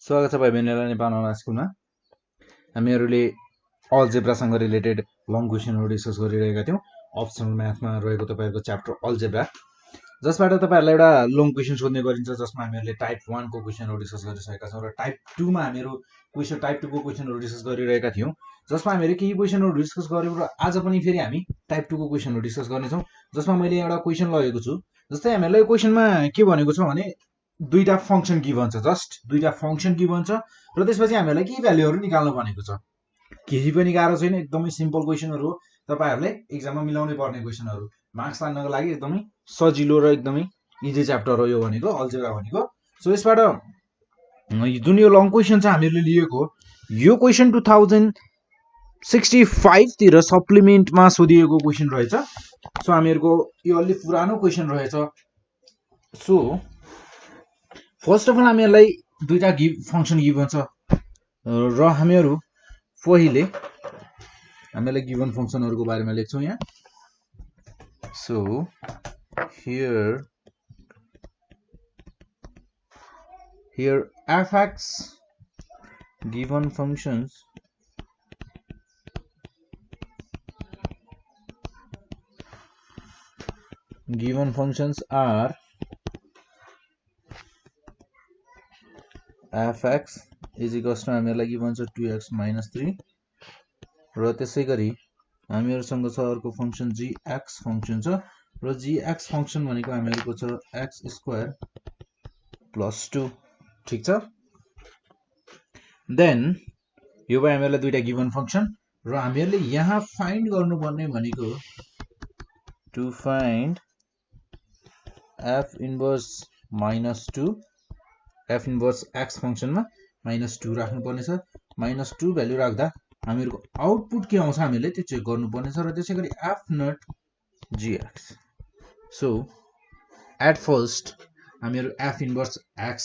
स्वागत छ भाइ बहिनीहरुलाई नेपाल N.O.S स्कुलमा। हामीहरुले अल्जेब्रासँग रिलेटेड लङ क्वेशनहरु डिस्कस गरिरहेका थियौं। अप्सनल म्याथमा रहेको तपाईहरुको च्याप्टर अल्जेब्रा, जसबाट तपाईहरुलाई एउटा लङ क्वेशन सोध्ने गरिन्छ, जसमा हामीहरुले टाइप 1 को क्वेशनहरु डिस्कस गरिसकेका छौं र टाइप 2 मा हामीहरु टाइप 2 को क्वेशनहरु डिस्कस गरिरहेका थियौं, जसमा हामीले केही क्वेशनहरु डिस्कस गर्यौं र आज पनि फेरि हामी टाइप 2 को क्वेशनहरु डिस्कस गर्ने छौं, जसमा मैले एउटा क्वेशन लगेको छु। जस्तै हामीहरुलाई यो क्वेशनमा के भनेको छ भने दुईटा फंक्शन गिभन छ, जस्ट दुईटा फंक्शन गिभन छ र त्यसपछि हामीहरुलाई के भ्यालुहरु निकाल्नु भनेको छ। केही पनि गाह्रो छैन, एकदमै सिम्पल क्वेशनहरु हो। तपाईहरुले एक्जाममा मिलाउनै पर्ने क्वेशनहरु, मार्क्स तान्नको लागि एकदमै सजिलो र एकदमै इजी च्याप्टर हो यो भनेको अल्जेब्रा भनेको। सो यसबाट जुन यो लङ क्वेशन छ हामीहरुले लिएको, यो क्वेशन 2065 तिर सप्लिमेन्टमा सोधिएको क्वेशन रहेछ। सो हामीहरुको यो अलि पुरानो क्वेशन रहेछ। सो फर्स्ट अफ अल हामीहरुलाई दुईटा फंक्शन गिभन छ र हामीहरु पहिले हामीलाई गिभन फंक्शनहरुको बारेमा लेख्छौं यहाँ। So here fx given functions are fx is equals to हामीहरुलाई गिभन छ 2x minus 3 र त्यसैगरी हामीहरुसँग छ अर्को फंक्शन gx फंक्शन छ र gx फंक्शन भनेको हामीहरुको छ x स्क्वायर प्लस 2। ठीक छ। देन यो भयो हामीहरुलाई दुईटा गिभन फंक्शन र हामीहरुले यहाँ फाइन्ड गर्नुपर्ने भनेको to find f inverse minus 2, f inverse x फंक्शनमा -2 राख्नु पर्ने छ। -2 भ्यालु राख्दा हामीहरुको आउटपुट के आउँछ हामीले त्यो चेक गर्नुपर्ने छ र त्यसैगरी f not gx। So at first हामीहरु f इन्भर्स x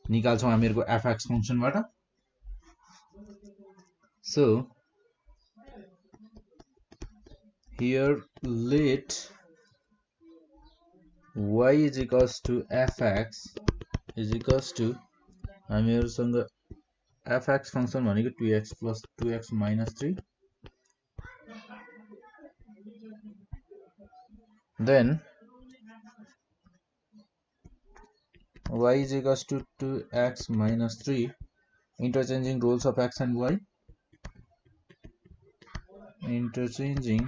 निकाल्छौं हामीहरुको fx फंक्शनबाट। So here let y is equals to fx is equals to हामीहरुसँग fx फंक्शन भनेको 2x plus 2x minus 3। then y is equals to 2x minus 3, interchanging roles of x and y, interchanging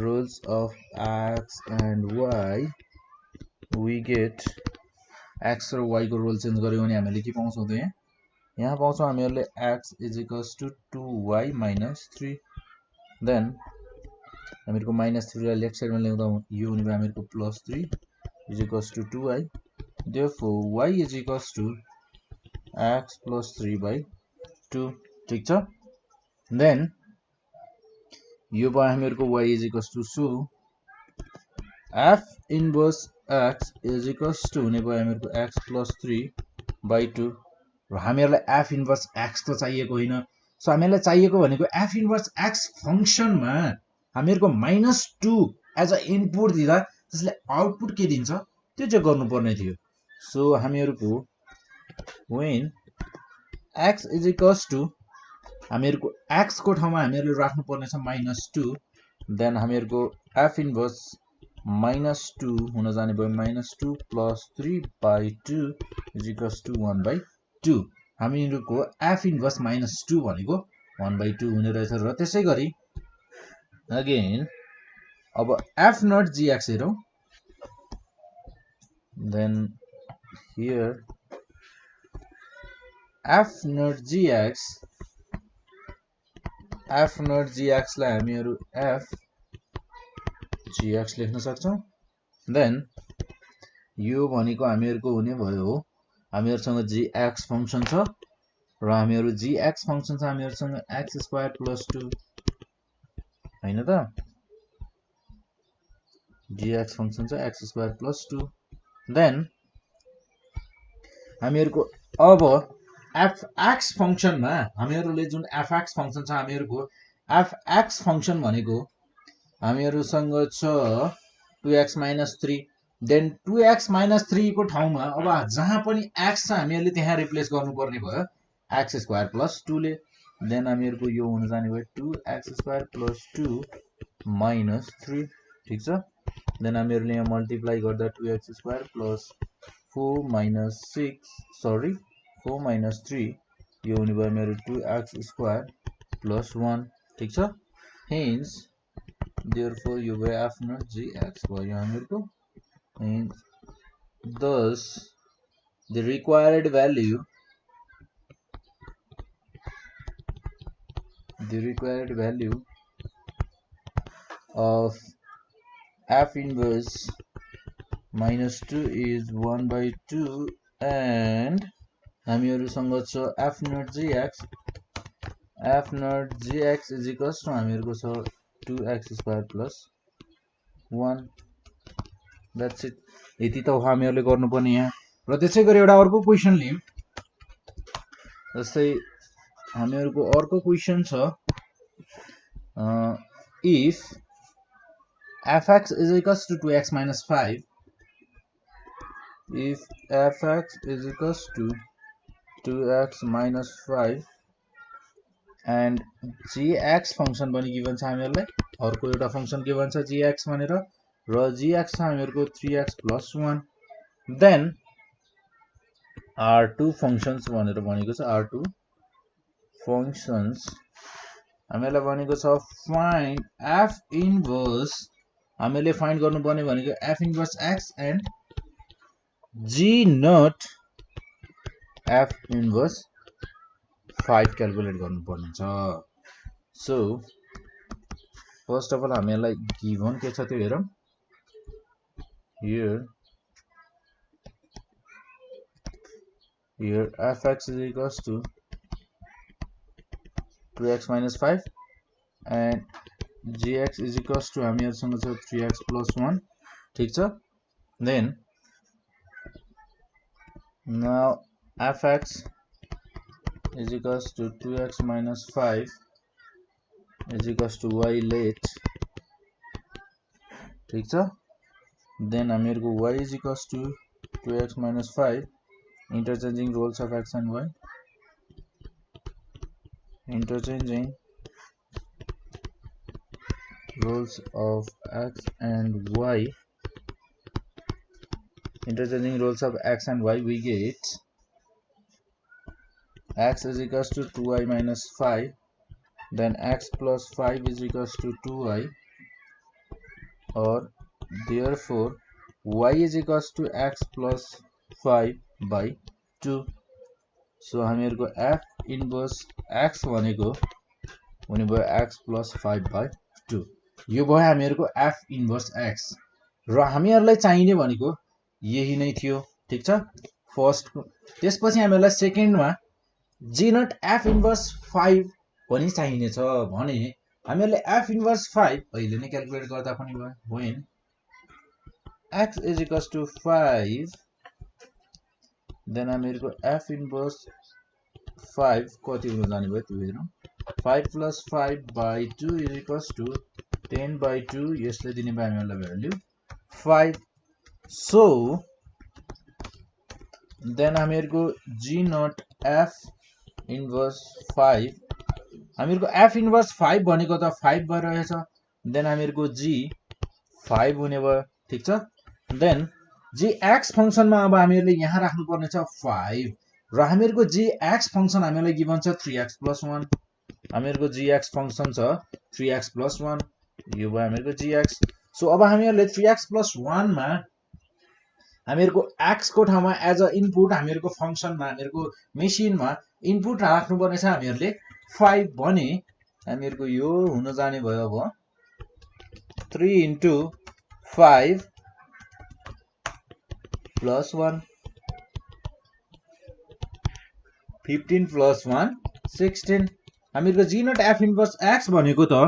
roles of x and y, we get x र y को role change गर्यौं भने हामीले के पाउँछौं त यहाँ पाउँछौं हामीहरुले x is equals to 2y minus 3। Then हामीहरुको -3 लाई लेफ्ट साइडमा ल्याउँदा यो हुने भयो हामीहरुको +3 is equals to 2y। therefore y is equals to x plus 3 by 2। ठीक छ। देन यो भयो हामीहरुको y is equals to so f inverse x is equals to हुने भयो हामीहरुको x plus 3 by 2 र हामीहरुलाई f इन्भर्स x त चाहिएको हैन। सो हामीलाई चाहिएको भनेको f इन्भर्स x फंक्शनमा हामीहरुको -2 एज अ इनपुट दिदा त्यसले आउटपुट के दिन्छ त्यो चेक गर्नुपर्ने थियो। सो हामीहरुको when x is equals to हामीहरुको x को ठाउँमा हामीहरुले राख्नु पर्ने छ -2, देन हामीहरुको f इन्भर्स -2 हुन जाने भयो -2 plus 3 by 2 is equals to 1 by 2। हामीहरुको f inverse -2 भनेको 1 by 2 हुने रहेछ र त्यसैगरी अगेन अब f नट gx हेरौं। Then here f not gx लाई हामीहरु f gx लेख्न सक्छौं। देन यो भनेको हामीहरुको हुने भयो हामीहरुसँग gx फंक्शन छ र हामीहरु gx फंक्शन छ हामीहरुसँग x स्क्वायर प्लस 2 हैन त, gx फंक्शन छ x स्क्वायर प्लस 2। देन हामीहरुको अब fx फंक्शनमा हामीहरुले जुन fx फंक्शन छ हामीहरुको fx फंक्शन भनेको हामीहरुसँग छ 2x minus 3 देन 2x - 3 को ठाउँमा अब जहाँ पनि x छ हामीहरुले त्यहाँ रिप्लेस गर्नुपर्ने भयो x² + 2 ले देन हामीहरुको यो हुन जाने भयो 2x² + 2 - 3 ठीक छ देन हामीहरुले यहाँ मल्टिप्लाई गर्दा 2x² + 4 - 6 सरी 4 - 3 यो हुने भयो मेरो 2x² + 1 ठीक छ hence therefore यो भयो आफ्नो gx भयो हामीहरुको hence thus the required value of f inverse -2 is 1/2 and हामीहरुसँग छ f0 gx is equals to हामीहरुको छ 2x² + 1 that's it यति त हो हामीहरुले गर्नुपर्ने यहाँ र त्यसै गरी एउटा अर्को क्वेशन लियौं जस्तै हामीहरुको अर्को क्वेशन छ if fx is equals to 2x - 5 if fx is equals to 2x - 5 and gx function पनि गिवन छ हामीहरुलाई अर्को एउटा फंक्शन गिवन छ gx भनेर र gx छ हामीहरुको 3x + 1 then r2 functions भनेर भनेको छ r2 functions हामीलाई भनेको छ find f inverse हामीले फाइन्ड गर्नुपर्ने भनेको f inverse x and g not f inverse 5 calculate गर्नुपर्ने छ सो फर्स्ट अफ अल हामीलाई गिवन के छ त्यो हेरौं here fx is equals to 2x - 5 and gx is equals to हामीहरुसँग छ 3x + 1 ठीक छ then now fx is equals to 2x - 5 is equals to y let ठीक छ then हामीहरुको y is equals to 2x - 5 interchanging roles of x and y interchanging roles of x and y we get x is equals to 2y - 5 then x plus 5 is equals to 2y or therefore y is equals to x plus 5/2 so हामीहरुको f inverse x भनेको हुने भयो x plus 5/2 यो भयो हामीहरुको f inverse x र हामीहरुलाई चाहिने भनेको यही नै थियो ठीक छ फर्स्ट त्यसपछि हामीहरुलाई सेकेन्डमा g not f inverse 5 पनि चाहिने छ भने हामीहरुले f inverse 5 अहिले नै क्याल्कुलेट गर्दा पनि भयो when x is equals to 5 then हामीहरुको f inverse 5 कति हुन जाने भयो त्यो हेरौं 5 plus 5/2 is equals to 10/2 यसले दिने भयो हामीहरुलाई भ्यालु 5 so then हामीहरुको g not f inverse 5 हामीहरुको f inverse 5 भनेको त 5 भइरहेछ then हामीहरुको g 5 हुने भयो ठीक छ then gx फंक्शनमा अब हामीहरुले यहाँ राख्नु पर्ने छ 5 र हामीहरुको gx फंक्शन हामीलाई गिवन छ 3x + 1 हामीहरुको gx फंक्शन छ 3x + 1 यो भयो हामीहरुको gx सो अब हामीहरुले 3x + 1 मा हामीहरुको x को ठाउँमा एज अ इनपुट हामीहरुको फंक्शनमा हामीहरुको मेसिनमा इनपुट राख्नु पर्ने छ हामीहरुले 5 भने हामीहरुको यो हुन जाने भयो अब 3 * 5 + 1 15 + 1 16 हामीहरुको g not f inverse x भनेको त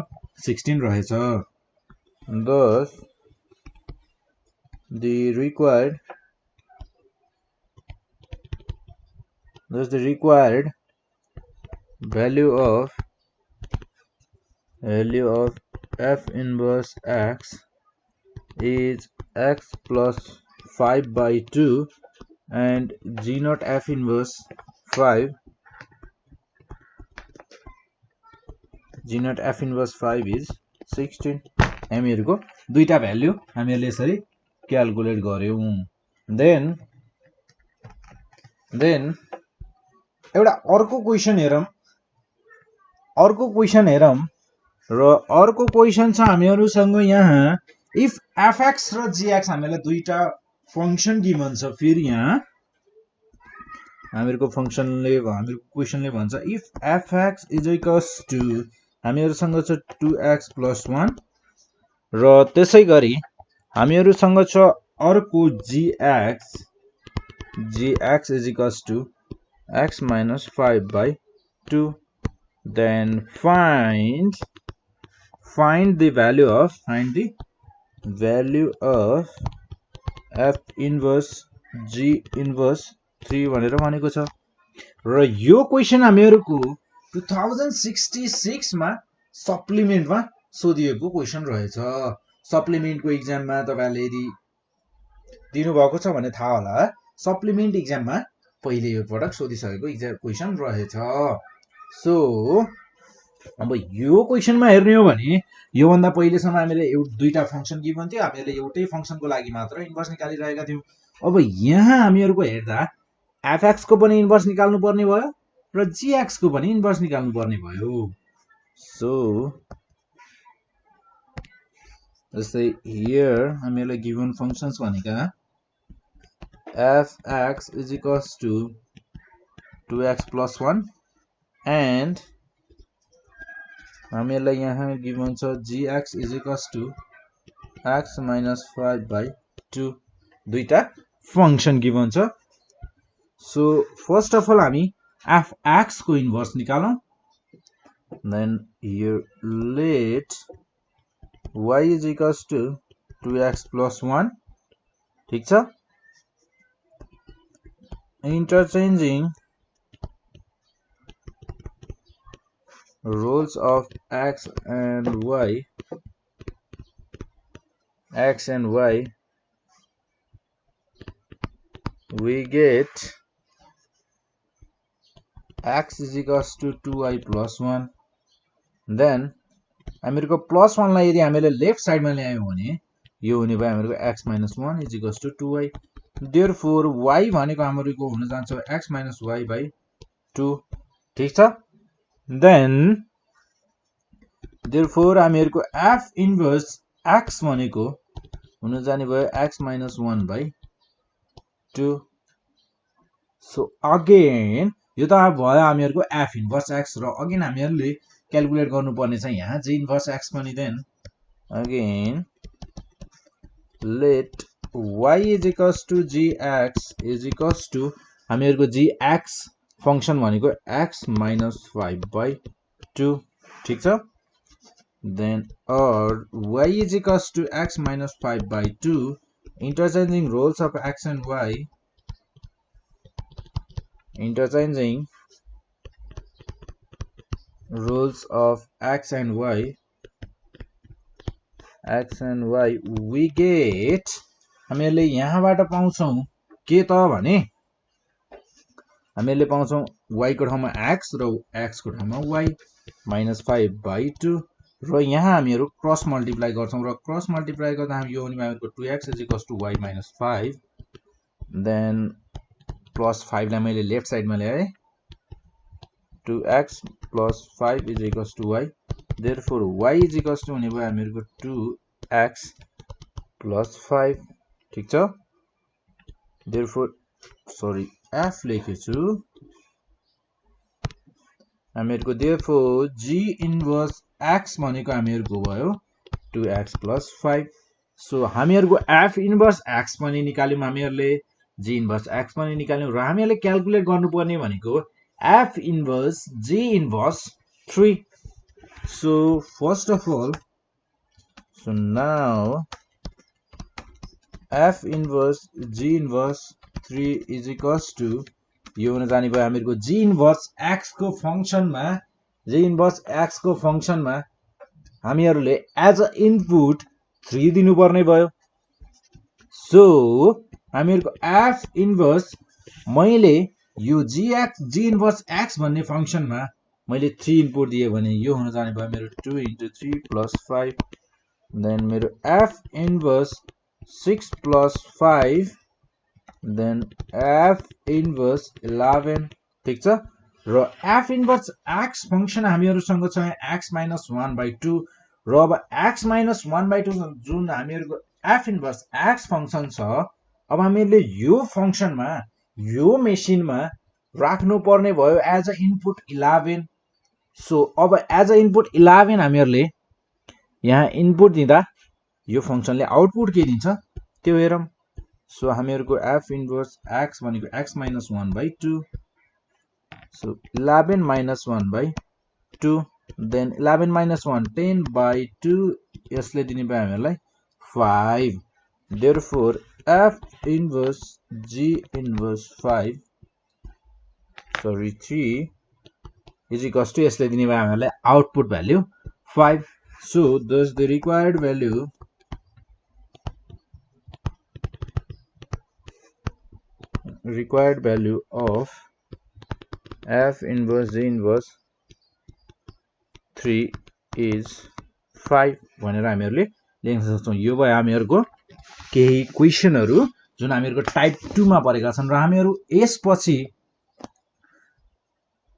16 रहेछ thus the required value of f inverse x is x plus 5/2 and G0 F inverse 5 G0 F inverse 5 is 16 हामीहरुको दुईटा भ्यालु हामीहरुले यसरी क्याल्कुलेट गर्यौं देन एउटा अर्को क्वेशन हेरौं र अर्को क्वेशन छ हामीहरुसँग यहाँ इफ fx र gx हामीलाई दुईटा फंक्शन गिभन छ फेरि यहाँ हामीहरुको क्वेशनले भन्छ if fx is equals to हामीहरुसँग छ 2x + 1 र त्यसैगरी हामीहरुसँग छ अर्को gx is equals to x - 5/2 then find the value of f inverse g inverse 3 भनेर भनेको छ र यो क्वेशन हामीहरुको 2066 मा सप्लिमेन्टमा सोधिएको क्वेशन रहेछ सप्लिमेन्टको एक्जाममा तपाईहरुले यदि दिनु भएको छ भने थाहा होला सप्लिमेन्ट एक्जाममा पहिले यो पटक सोधिसकेको क्वेशन रहेछ सो अब यो क्वेशनमा हेर्ने हो भने यो भन्दा पहिलेसम्म हामीले दुईटा फंक्शन गिभन थियो हामीले एउटै फंक्शनको लागि मात्र इन्भर्स निकालिरहेका थियौ अब यहाँ हामीहरुको हेर्दा fx को पनि इन्भर्स निकाल्नु पर्ने भयो र gx को पनि इन्भर्स निकाल्नु पर्ने भयो सो जस्तै हियर हामीलाई गिभन फंक्शन्स भनेका fx is equals to 2x + 1 and हामीलाई यहाँ गिभन छ gx is equals to x - 5/2 दुईटा फंक्शन गिभन छ सो फर्स्ट अफ अल हामी fx को inverse निकालौं then here let y is equals to 2x + 1 ठीक छ interchanging roles of x and y we get x is equals to 2y + 1 then हामीहरुको +1 लाई यदि हामीले left साइडमा ल्यायौं भने यो हुने भयो हामीहरुको x - 1 is equals to 2y therefore y भनेको हामीहरुको हुन जान्छ x - y/2 ठीक छ then therefore हामीहरुको f inverse x भनेको हुन जाने भयो x - 1/2 so again यो त भयो हामीहरुको f इन्भर्स x र अगेन हामीहरुले क्याल्कुलेट गर्नुपर्ने छ यहाँ g इन्भर्स x पनि then again let y is equals to gx is equals to हामीहरुको gx function भनेको x - 5/2 ठीक छ then or y is equals to x - 5/2 interchanging roles of x and y we get हामीहरुले यहाँबाट पाउँछौं के त भने हामीहरुले पाउँछौं y को ठाउँमा x र x को ठाउँमा y - 5/2 र यहाँ हामीहरु क्रस मल्टिप्लाई गर्छौं र क्रस मल्टिप्लाई गर्दा हामी यो हुने हामीहरुको 2x is equals to y - 5 then +5 लाई मैले लेफ्ट साइडमा ल्याए 2x + 5 is equals to y therefore y is equals to हुने भयो हामीहरुको 2x + 5 ठीक छ therefore sorry f लेखेछु हामीहरुको therefore g इन्भर्स x भनेको हामीहरुको भयो 2x + 5 सो हामीहरुको f इन्भर्स x पनि निकाल्यौं हामीहरुले g इन्भर्स x पनि निकाल्यौं र हामीहरुले क्याल्कुलेट गर्नुपर्ने भनेको f inverse g inverse 3 so first of all so now f inverse g inverse 3 is equals to यो हुन जाने भयो हामीहरुको g इन्भर्स x को फंक्शनमा हामीहरुले एज अ इनपुट 3 दिनु पर्ने भयो सो हामीहरुको f इन्भर्स मैले यो g इन्भर्स x भन्ने फंक्शनमा मैले 3 इनपुट दिए भने यो हुन जाने भयो मेरो 2 * 3 + 5 देन मेरो f inverse 6 + 5 then f inverse 11 ठीक छ र f इन्भर्स x फंक्शन हामीहरुसँग छ x - 1/2 र अब x - 1/2 जुन हामीहरुको f इन्भर्स x फंक्शन छ अब हामीहरुले यो फंक्शनमा यो मेसिनमा राख्नु पर्ने भयो एज अ इनपुट 11 सो अब एज अ इनपुट 11 हामीहरुले यहाँ इनपुट दिँदा यो फंक्शनले आउटपुट के दिन्छ त्यो हेरौं सो हामीहरुको f इन्भर्स x भनेको x - 1/2 so 11 - 1/2 then 11 - 1 10/2 यसले दिने भयो हामीहरुलाई 5 therefore f inverse g inverse 5 sorry 3 is equals to यसले दिने भयो हामीहरुलाई output value 5 so thus the required value of f inverse g inverse 3 is 5 भनेर हामीहरुले लेख्न सक्छौं यो भयो हामीहरुको केही क्वेशनहरु जुन हामीहरुको टाइप 2 मा परेका छन् र हामीहरु यसपछि